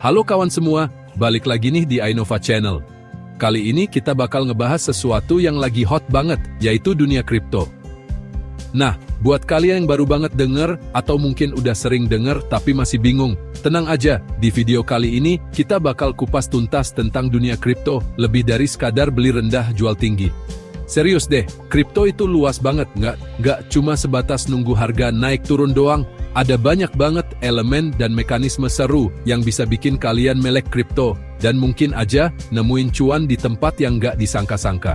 Halo kawan semua, balik lagi nih di Ainova Channel. Kali ini kita bakal ngebahas sesuatu yang lagi hot banget, yaitu dunia kripto. Nah, buat kalian yang baru banget denger, atau mungkin udah sering denger tapi masih bingung, tenang aja, di video kali ini kita bakal kupas tuntas tentang dunia kripto, lebih dari sekadar beli rendah jual tinggi. Serius deh, kripto itu luas banget, nggak cuma sebatas nunggu harga naik turun doang. Ada banyak banget elemen dan mekanisme seru yang bisa bikin kalian melek kripto, dan mungkin aja nemuin cuan di tempat yang nggak disangka-sangka.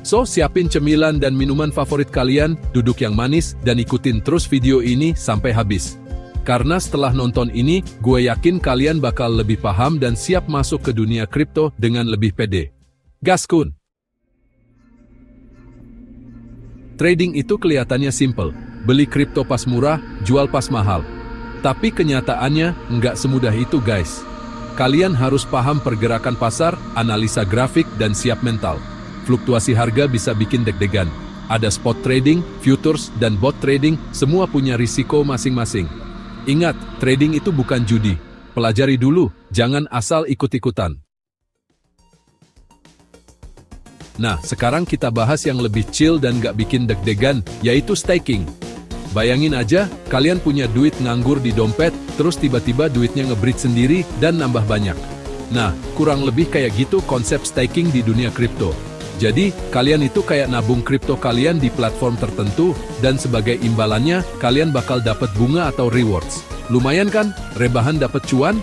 So, siapin cemilan dan minuman favorit kalian, duduk yang manis, dan ikutin terus video ini sampai habis. Karena setelah nonton ini, gue yakin kalian bakal lebih paham dan siap masuk ke dunia kripto dengan lebih pede. Gaskun! Trading itu kelihatannya simple. Beli kripto pas murah, jual pas mahal. Tapi kenyataannya, nggak semudah itu guys. Kalian harus paham pergerakan pasar, analisa grafik, dan siap mental. Fluktuasi harga bisa bikin deg-degan. Ada spot trading, futures, dan bot trading, semua punya risiko masing-masing. Ingat, trading itu bukan judi. Pelajari dulu, jangan asal ikut-ikutan. Nah, sekarang kita bahas yang lebih chill dan gak bikin deg-degan, yaitu staking. Bayangin aja, kalian punya duit nganggur di dompet, terus tiba-tiba duitnya nge-breed sendiri dan nambah banyak. Nah, kurang lebih kayak gitu konsep staking di dunia kripto. Jadi, kalian itu kayak nabung kripto kalian di platform tertentu, dan sebagai imbalannya, kalian bakal dapat bunga atau rewards. Lumayan kan? Rebahan dapat cuan?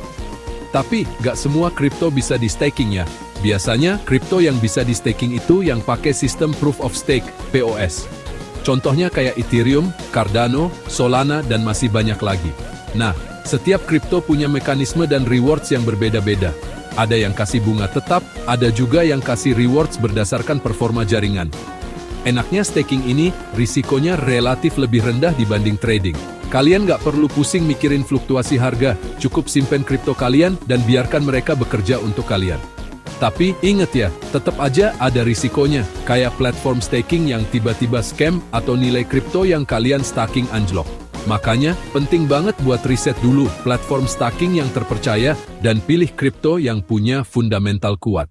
Tapi, gak semua kripto bisa di staking ya. Biasanya, kripto yang bisa di staking itu yang pakai sistem Proof of Stake, POS. Contohnya kayak Ethereum, Cardano, Solana, dan masih banyak lagi. Nah, setiap kripto punya mekanisme dan rewards yang berbeda-beda. Ada yang kasih bunga tetap, ada juga yang kasih rewards berdasarkan performa jaringan. Enaknya staking ini, risikonya relatif lebih rendah dibanding trading. Kalian nggak perlu pusing mikirin fluktuasi harga, cukup simpen kripto kalian dan biarkan mereka bekerja untuk kalian. Tapi, ingat ya, tetap aja ada risikonya, kayak platform staking yang tiba-tiba scam atau nilai kripto yang kalian staking anjlok. Makanya, penting banget buat riset dulu platform staking yang terpercaya dan pilih kripto yang punya fundamental kuat.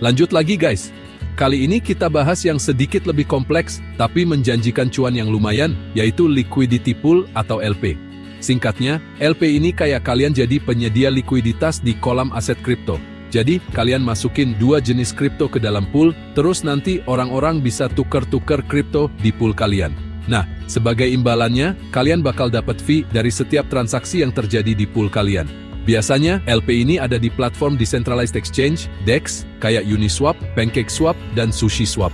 Lanjut lagi guys. Kali ini kita bahas yang sedikit lebih kompleks, tapi menjanjikan cuan yang lumayan, yaitu liquidity pool atau LP. Singkatnya, LP ini kayak kalian jadi penyedia likuiditas di kolam aset kripto. Jadi, kalian masukin dua jenis kripto ke dalam pool, terus nanti orang-orang bisa tuker-tuker kripto di pool kalian. Nah, sebagai imbalannya, kalian bakal dapat fee dari setiap transaksi yang terjadi di pool kalian. Biasanya, LP ini ada di platform Decentralized Exchange, DEX, kayak Uniswap, PancakeSwap, dan SushiSwap.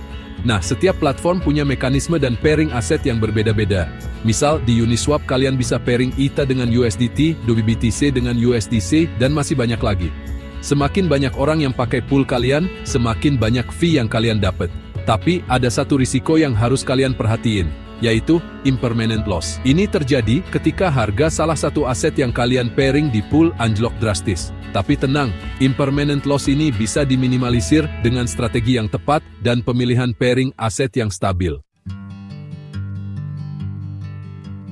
Nah, setiap platform punya mekanisme dan pairing aset yang berbeda-beda. Misal, di Uniswap kalian bisa pairing ETH dengan USDT, BTC dengan USDC, dan masih banyak lagi. Semakin banyak orang yang pakai pool kalian, semakin banyak fee yang kalian dapat. Tapi, ada satu risiko yang harus kalian perhatiin, yaitu impermanent loss. Ini terjadi ketika harga salah satu aset yang kalian pairing di pool anjlok drastis. Tapi tenang, impermanent loss ini bisa diminimalisir dengan strategi yang tepat dan pemilihan pairing aset yang stabil.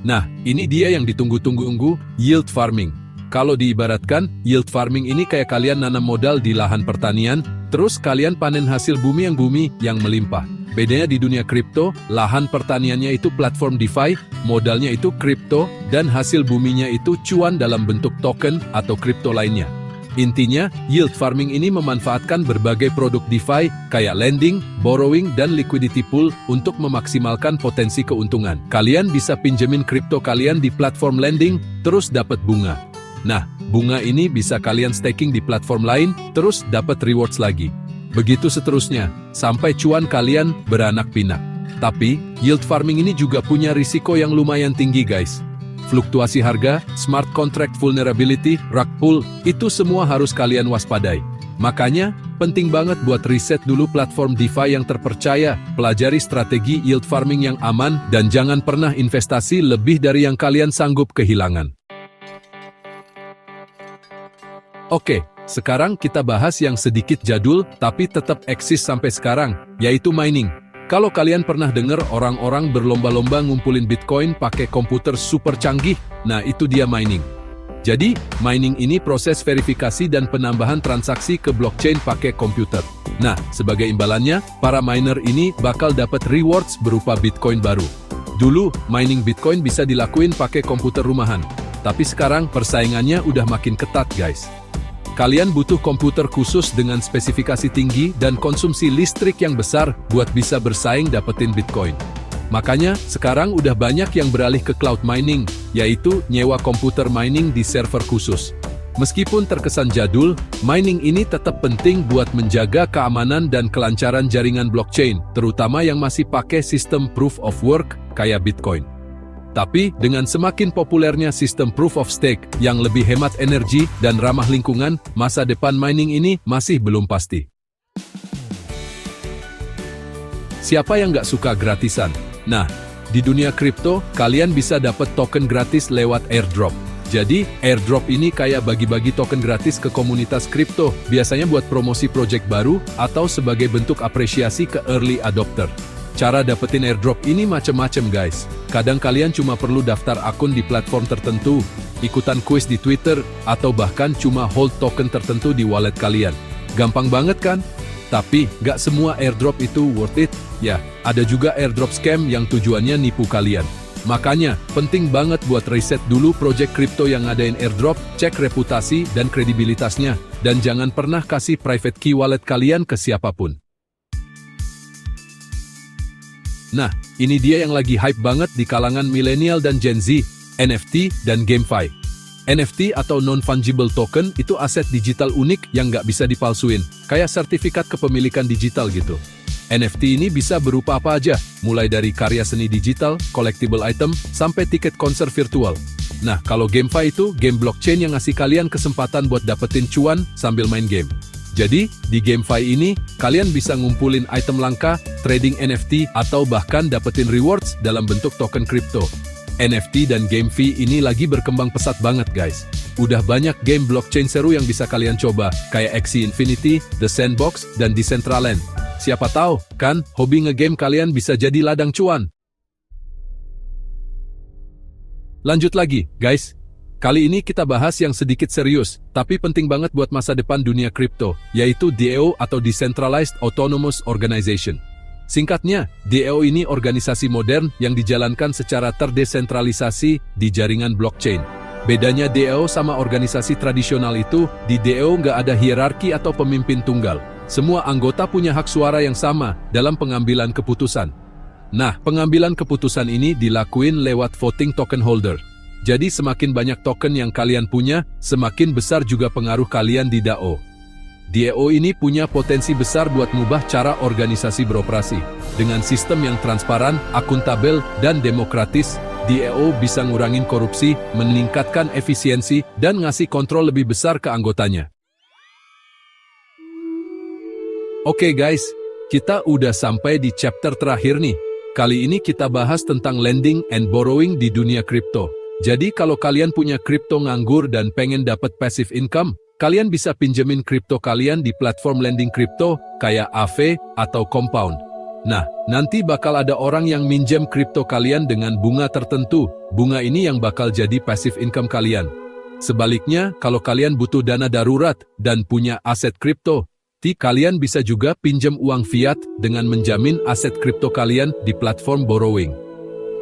Nah, ini dia yang ditunggu-tunggu, yield farming. Kalau diibaratkan, yield farming ini kayak kalian nanam modal di lahan pertanian, terus kalian panen hasil bumi yang melimpah. Bedanya di dunia kripto, lahan pertaniannya itu platform DeFi, modalnya itu kripto, dan hasil buminya itu cuan dalam bentuk token atau kripto lainnya. Intinya, yield farming ini memanfaatkan berbagai produk DeFi, kayak lending, borrowing, dan liquidity pool untuk memaksimalkan potensi keuntungan. Kalian bisa pinjemin kripto kalian di platform lending, terus dapat bunga. Nah, bunga ini bisa kalian staking di platform lain, terus dapat rewards lagi. Begitu seterusnya, sampai cuan kalian beranak pinak. Tapi, yield farming ini juga punya risiko yang lumayan tinggi guys. Fluktuasi harga, smart contract vulnerability, rug pull, itu semua harus kalian waspadai. Makanya, penting banget buat riset dulu platform DeFi yang terpercaya, pelajari strategi yield farming yang aman, dan jangan pernah investasi lebih dari yang kalian sanggup kehilangan. Oke, sekarang kita bahas yang sedikit jadul, tapi tetap eksis sampai sekarang, yaitu mining. Kalau kalian pernah dengar orang-orang berlomba-lomba ngumpulin Bitcoin pakai komputer super canggih, nah itu dia mining. Jadi, mining ini proses verifikasi dan penambahan transaksi ke blockchain pakai komputer. Nah, sebagai imbalannya, para miner ini bakal dapat rewards berupa Bitcoin baru. Dulu, mining Bitcoin bisa dilakuin pakai komputer rumahan. Tapi sekarang persaingannya udah makin ketat, guys. Kalian butuh komputer khusus dengan spesifikasi tinggi dan konsumsi listrik yang besar buat bisa bersaing dapetin Bitcoin. Makanya, sekarang udah banyak yang beralih ke cloud mining, yaitu nyewa komputer mining di server khusus. Meskipun terkesan jadul, mining ini tetap penting buat menjaga keamanan dan kelancaran jaringan blockchain, terutama yang masih pakai sistem proof of work kayak Bitcoin. Tapi, dengan semakin populernya sistem proof of stake yang lebih hemat energi dan ramah lingkungan, masa depan mining ini masih belum pasti. Siapa yang nggak suka gratisan? Nah, di dunia kripto, kalian bisa dapat token gratis lewat airdrop. Jadi, airdrop ini kayak bagi-bagi token gratis ke komunitas kripto, biasanya buat promosi project baru atau sebagai bentuk apresiasi ke early adopter. Cara dapetin airdrop ini macem-macem, guys. Kadang kalian cuma perlu daftar akun di platform tertentu, ikutan kuis di Twitter, atau bahkan cuma hold token tertentu di wallet kalian. Gampang banget kan? Tapi, nggak semua airdrop itu worth it. Ya, ada juga airdrop scam yang tujuannya nipu kalian. Makanya, penting banget buat riset dulu project kripto yang ngadain airdrop, cek reputasi dan kredibilitasnya, dan jangan pernah kasih private key wallet kalian ke siapapun. Nah, ini dia yang lagi hype banget di kalangan milenial dan Gen Z, NFT dan GameFi. NFT atau non-fungible token itu aset digital unik yang nggak bisa dipalsuin, kayak sertifikat kepemilikan digital gitu. NFT ini bisa berupa apa aja, mulai dari karya seni digital, collectible item, sampai tiket konser virtual. Nah, kalau GameFi itu game blockchain yang ngasih kalian kesempatan buat dapetin cuan sambil main game. Jadi, di GameFi ini, kalian bisa ngumpulin item langka, trading NFT, atau bahkan dapetin rewards dalam bentuk token kripto. NFT dan GameFi ini lagi berkembang pesat banget, guys. Udah banyak game blockchain seru yang bisa kalian coba, kayak Axie Infinity, The Sandbox, dan Decentraland. Siapa tahu, kan, hobi ngegame kalian bisa jadi ladang cuan. Lanjut lagi, guys. Kali ini kita bahas yang sedikit serius, tapi penting banget buat masa depan dunia kripto, yaitu DAO atau Decentralized Autonomous Organization. Singkatnya, DAO ini organisasi modern yang dijalankan secara terdesentralisasi di jaringan blockchain. Bedanya DAO sama organisasi tradisional itu, di DAO nggak ada hierarki atau pemimpin tunggal. Semua anggota punya hak suara yang sama dalam pengambilan keputusan. Nah, pengambilan keputusan ini dilakuin lewat voting token holder. Jadi semakin banyak token yang kalian punya, semakin besar juga pengaruh kalian di DAO. DAO ini punya potensi besar buat ngubah cara organisasi beroperasi. Dengan sistem yang transparan, akuntabel, dan demokratis, DAO bisa ngurangin korupsi, meningkatkan efisiensi, dan ngasih kontrol lebih besar ke anggotanya. Oke guys, kita udah sampai di chapter terakhir nih. Kali ini kita bahas tentang lending and borrowing di dunia kripto. Jadi kalau kalian punya kripto nganggur dan pengen dapat passive income, kalian bisa pinjemin kripto kalian di platform lending kripto kayak Aave atau Compound. Nah, nanti bakal ada orang yang minjem kripto kalian dengan bunga tertentu. Bunga ini yang bakal jadi passive income kalian. Sebaliknya, kalau kalian butuh dana darurat dan punya aset kripto, kalian bisa juga pinjam uang fiat dengan menjamin aset kripto kalian di platform borrowing.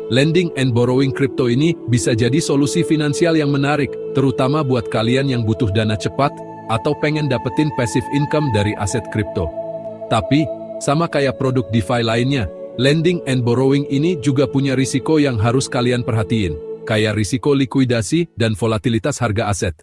Lending and borrowing kripto ini bisa jadi solusi finansial yang menarik, terutama buat kalian yang butuh dana cepat atau pengen dapetin passive income dari aset kripto. Tapi, sama kayak produk DeFi lainnya, lending and borrowing ini juga punya risiko yang harus kalian perhatiin, kayak risiko likuidasi dan volatilitas harga aset.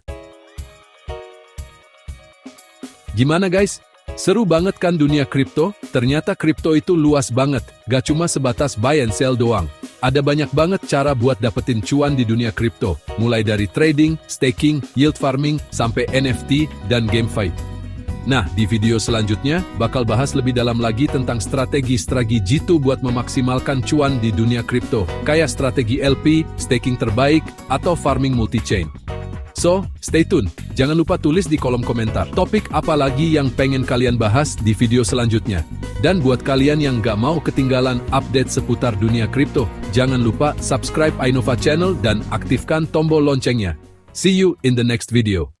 Gimana guys? Seru banget kan dunia kripto? Ternyata kripto itu luas banget, gak cuma sebatas buy and sell doang. Ada banyak banget cara buat dapetin cuan di dunia kripto, mulai dari trading, staking, yield farming, sampai NFT, dan GameFi. Nah, di video selanjutnya, bakal bahas lebih dalam lagi tentang strategi-strategi jitu buat memaksimalkan cuan di dunia kripto, kayak strategi LP, staking terbaik, atau farming multi-chain. So, stay tune. Jangan lupa tulis di kolom komentar topik apa lagi yang pengen kalian bahas di video selanjutnya. Dan buat kalian yang gak mau ketinggalan update seputar dunia kripto, jangan lupa subscribe Ainova Channel dan aktifkan tombol loncengnya. See you in the next video.